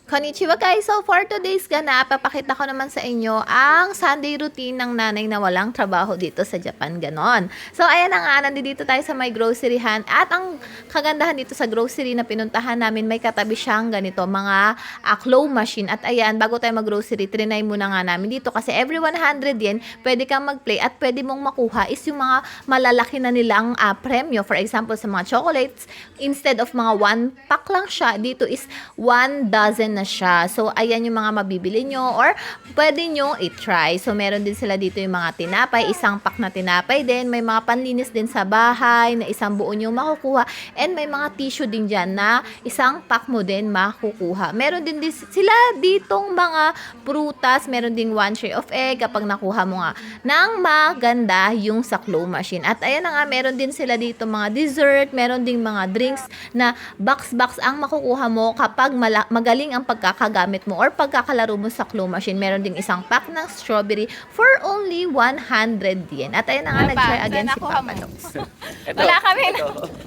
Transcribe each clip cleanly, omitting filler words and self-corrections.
Konnichiwa guys! So for today's ganap, papakita ko naman sa inyo ang Sunday routine ng nanay na walang trabaho dito sa Japan, ganon. So ayan na nga, nandito tayo sa may groceryhan at ang kagandahan dito sa grocery na pinuntahan namin, may katabi siyang ganito, mga claw machine. At ayan, bago tayo mag-grocery, trinay muna nga namin dito kasi every 100 yen, pwede kang mag-play at pwede mong makuha is yung mga malalaki na nilang premyo. For example, sa mga chocolates, instead of mga 1 pack lang siya, dito is 1 dozen na siya. So, ayan yung mga mabibili nyo or pwede nyo i-try. So, meron din sila dito yung mga tinapay, isang pack na tinapay din. May mga panlinis din sa bahay na isang buo nyo makukuha. And may mga tissue din dyan na isang pack mo din makukuha. Meron din sila ditong mga prutas. Meron din 1 tray of egg kapag nakuha mo nga ng maganda yung sa claw machine. At ayan na nga, meron din sila dito mga dessert. Meron din mga drinks na box ang makukuha mo kapag magaling ang pagkakagamit mo or pagkakalaro mo sa claw machine. Meron ding isang pack ng strawberry for only 100 yen. At ayun na nga, nag-try again si Papa Nox.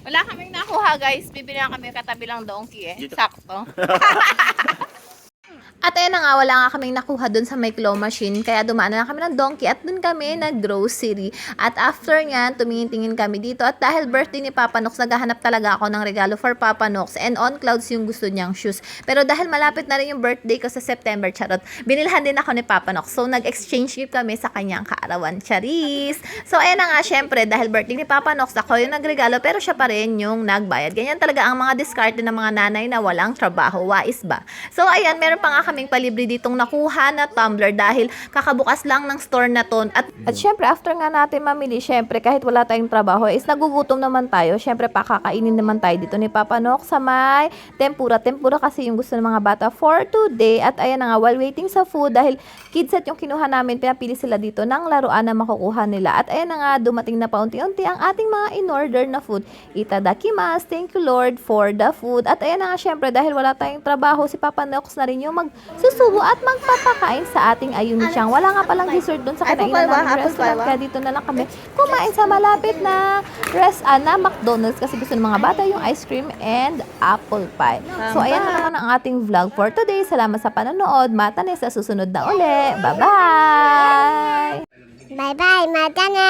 Wala kaming nakuha guys. Bibili na kami katabi lang donkey Sakto. At ayun na nga, wala nga kaming nakuha dun sa may claw machine. Kaya dumaan na kami ng donkey at dun kami nag-grocery. At after nyan, tumingin-tingin kami dito. At dahil birthday ni Papa Nox, naghahanap talaga ako ng regalo for Papa Nox. And on clouds yung gusto niyang shoes. Pero dahil malapit na rin yung birthday ko sa September, charot, binilhan din ako ni Papa Nox. So nag-exchange gift kami sa kanyang kaarawan, charis. So ayun na nga, syempre, dahil birthday ni Papa Nox, ako yung nagregalo pero siya pa rin yung nagbayad. Ganyan talaga ang mga discard ng mga nanay na walang trabaho. Wais ba? So ayan, meron pa nga kaming palibre ditong nakuha na tumbler dahil kakabukas lang ng store na to. At syempre, after nga natin mamili, syempre, kahit wala tayong trabaho, is nagugutom naman tayo. Syempre, pakakainin naman tayo dito ni Papa Nox sa may tempura. Tempura kasi yung gusto ng mga bata for today. At ayan na nga, while waiting sa food, dahil kids set yung kinuha namin, pinapili sila dito ng laruan na makukuha nila. At ayan na nga, dumating na paunti-unti ang ating mga in-order na food. Itadakimasu, thank you Lord for the food. At ayan na nga, syempre, dahil wala tayong trabaho, si Papa Nox na rin yung susubo at magpapakain sa ating Ayumi-chan. Wala nga palang dessert doon sa kinainan namin restaurant. Kaya dito na lang kami kumain sa malapit na na McDonald's kasi gusto ng mga bata yung ice cream and apple pie. So, ayan na naman ang ating vlog for today. Salamat sa panonood. Matanes sa susunod na uli. Bye-bye! Bye-bye, mata na!